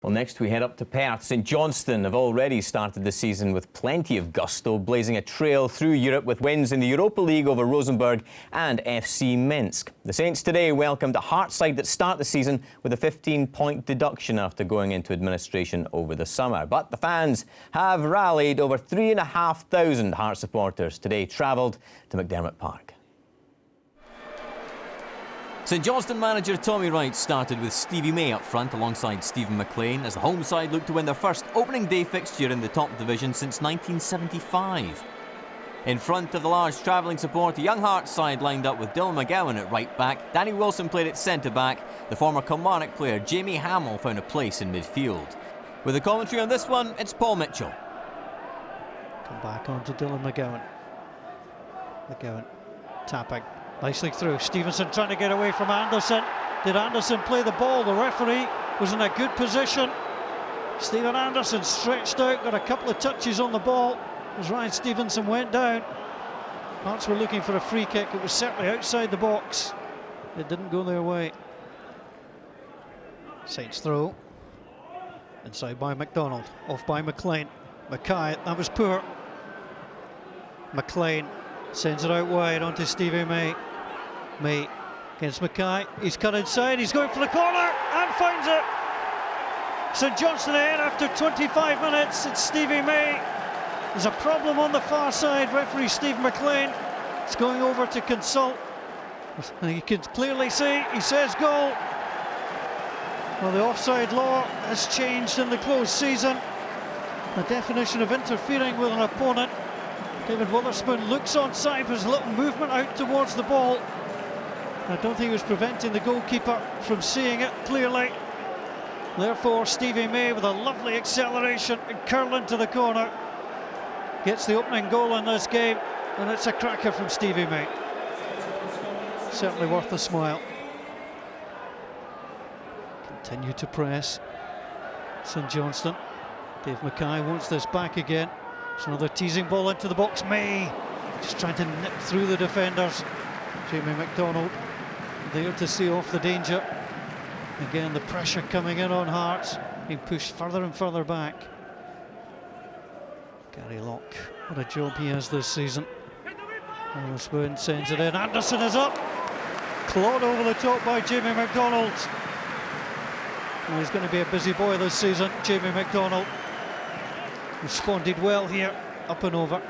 Well, next we head up to Perth. St Johnstone have already started the season with plenty of gusto, blazing a trail through Europe with wins in the Europa League over Rosenborg and FC Minsk. The Saints today welcomed a Hearts side that start the season with a 15-point deduction after going into administration over the summer. But the fans have rallied. Over 3,500 Hearts supporters today travelled to McDermott Park. St Johnstone manager Tommy Wright started with Stevie May up front alongside Stephen McLean as the home side looked to win their first opening day fixture in the top division since 1975. In front of the large travelling support, the young Hearts side lined up with Dylan McGowan at right back, Danny Wilson played at centre back, the former Kilmarnock player Jamie Hamill found a place in midfield. With the commentary on this one, it's Paul Mitchell. Come back on to Dylan McGowan. McGowan tapping. Nicely through. Stevenson trying to get away from Anderson. Did Anderson play the ball? The referee was in a good position. Stephen Anderson stretched out, got a couple of touches on the ball as Ryan Stevenson went down. Hearts were looking for a free kick. It was certainly outside the box. It didn't go their way. Saints throw. Inside by McDonald. Off by McLean. Mackay, that was poor. McLean sends it out wide onto Stevie May. May against Mackay. He's cut inside. He's going for the corner and finds it. St Johnstone ahead after 25 minutes. It's Stevie May. There's a problem on the far side. Referee Steve McLean is going over to consult. You can clearly see he says goal. Well, the offside law has changed in the closed season. The definition of interfering with an opponent. David Witherspoon looks onside. There's a little movement out towards the ball. I don't think he was preventing the goalkeeper from seeing it clearly. Therefore, Stevie May with a lovely acceleration and curl into the corner gets the opening goal in this game, and it's a cracker from Stevie May. Certainly worth a smile. Continue to press. St Johnstone. Dave Mackay wants this back again. It's another teasing ball into the box. May just trying to nip through the defenders. Jamie McDonald there to see off the danger. Again, the pressure coming in on Hearts, being pushed further and further back. Gary Locke, what a job he has this season. Witherspoon sends it in. Anderson is up. Clawed over the top by Jamie McDonald. Well, he's going to be a busy boy this season, Jamie McDonald. Responded well here, up and over.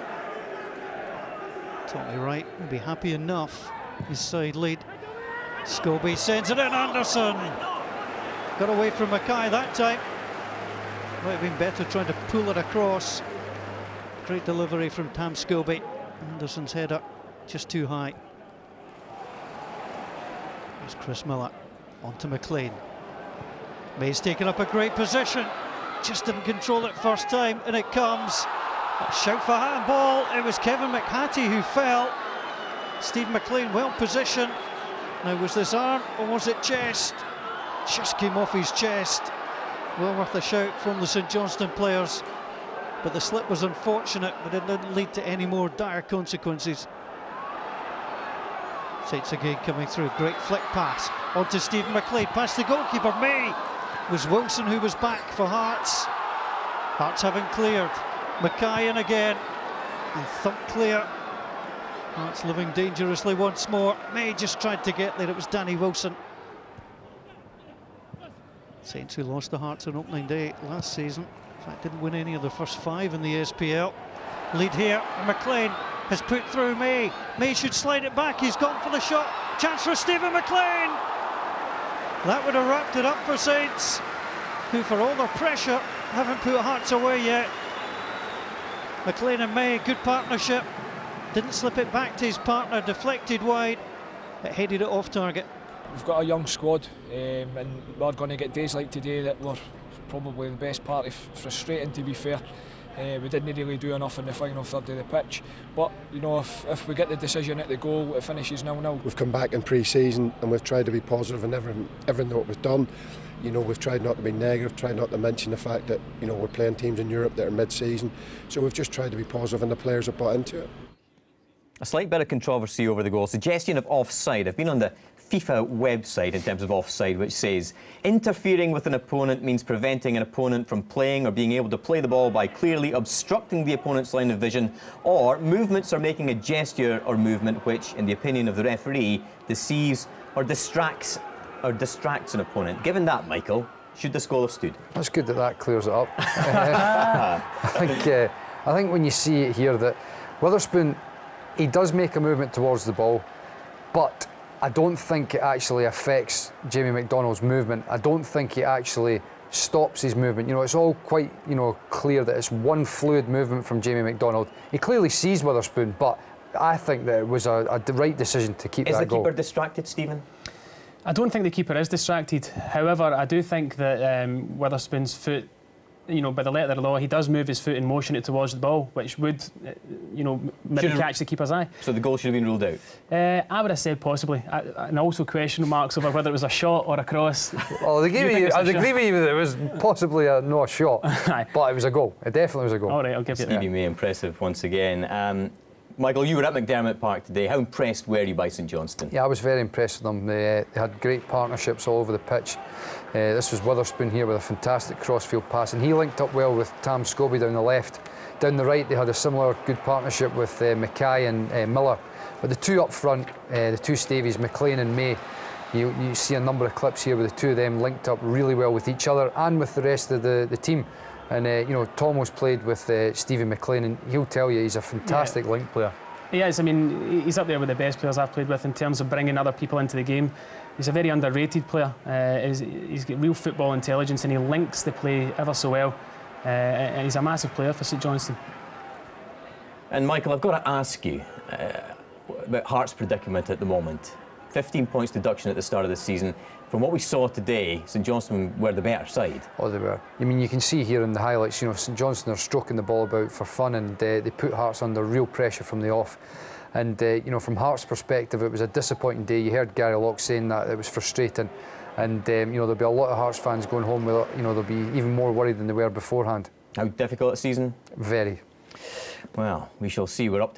Tommy Wright will be happy enough. His side lead. Scobie sends it in. Anderson got away from Mackay that time. Might have been better trying to pull it across. Great delivery from Tam Scobie. Anderson's header just too high. There's Chris Miller onto McLean. May's taken up a great position. Just didn't control it first time, and it comes. A shout for handball. It was Kevin McHattie who fell. Steve McLean well positioned. Now, was this arm or was it chest? Just came off his chest. Well worth a shout from the St Johnstone players. But the slip was unfortunate, but it didn't lead to any more dire consequences. Saints again coming through. Great flick pass onto Stephen McLean. Past the goalkeeper. May. It was Wilson who was back for Hearts. Hearts having cleared. Mackay in again. And thump clear. Hearts living dangerously once more. May just tried to get there. It was Danny Wilson. Saints who lost to Hearts on opening day last season. In fact, didn't win any of the first 5 in the SPL. Lead here. McLean has put through May. May should slide it back. He's gone for the shot. Chance for Stephen McLean. That would have wrapped it up for Saints, who for all their pressure haven't put Hearts away yet. McLean and May, good partnership. Didn't slip it back to his partner, deflected wide. It headed it off target. We've got a young squad, and we're going to get days like today that were probably the best part of frustrating, to be fair. We didn't really do enough in the final third of the pitch, but you know, if we get the decision at the goal, it finishes 0-0. We've come back in pre-season and we've tried to be positive in everything that was done. You know, we've tried not to be negative, tried not to mention the fact that, you know, we're playing teams in Europe that are mid-season. So we've just tried to be positive, and the players have bought into it. A slight bit of controversy over the goal. Suggestion of offside. I've been on the FIFA website in terms of offside, which says interfering with an opponent means preventing an opponent from playing or being able to play the ball by clearly obstructing the opponent's line of vision, or movements or making a gesture or movement which, in the opinion of the referee, deceives or distracts an opponent. Given that, Michael, should this goal have stood? That's good that clears it up. I think when you see it here that Witherspoon, he does make a movement towards the ball, but I don't think it actually affects Jamie McDonald's movement. I don't think it actually stops his movement. You know, it's all quite, clear that it's one fluid movement from Jamie McDonald. He clearly sees Witherspoon, but I think that it was a right decision to keep that goal. Is the keeper distracted, Stephen? I don't think the keeper is distracted. However, I do think that Witherspoon's foot, by the letter of the law, he does move his foot and motion it towards the ball, which would, maybe catch the keeper's eye. So the goal should have been ruled out? I would have said possibly. And also question marks over whether it was a shot or a cross. Well, I'd agree with you that it was possibly not a shot, but it was a goal. It definitely was a goal. All right, I'll give you that. Stevie May, impressive once again. Michael, you were at McDermott Park today. How impressed were you by St Johnstone? Yeah, I was very impressed with them. They had great partnerships all over the pitch. This was Witherspoon here with a fantastic crossfield pass, and he linked up well with Tam Scobie down the left. Down the right, they had a similar good partnership with Mackay and Miller. But the two up front, the two Stavies, McLean and May, you see a number of clips here with the two of them linked up really well with each other and with the rest of the team. And Tomo's played with Stevie McLean, and he'll tell you he's a fantastic link player. He is. I mean, he's up there with the best players I've played with in terms of bringing other people into the game. He's a very underrated player. He's got real football intelligence, and he links the play ever so well. And he's a massive player for St Johnstone. And Michael, I've got to ask you about Hearts' predicament at the moment. 15 points deduction at the start of the season. From what we saw today, St Johnstone were the better side. Oh, they were. I mean, you can see here in the highlights, St Johnstone are stroking the ball about for fun, and they put Hearts under real pressure from the off. And, from Hearts' perspective, it was a disappointing day. You heard Gary Locke saying that it was frustrating. And, there'll be a lot of Hearts fans going home with it. They'll be even more worried than they were beforehand. How difficult a season? Very. Well, we shall see. We're up to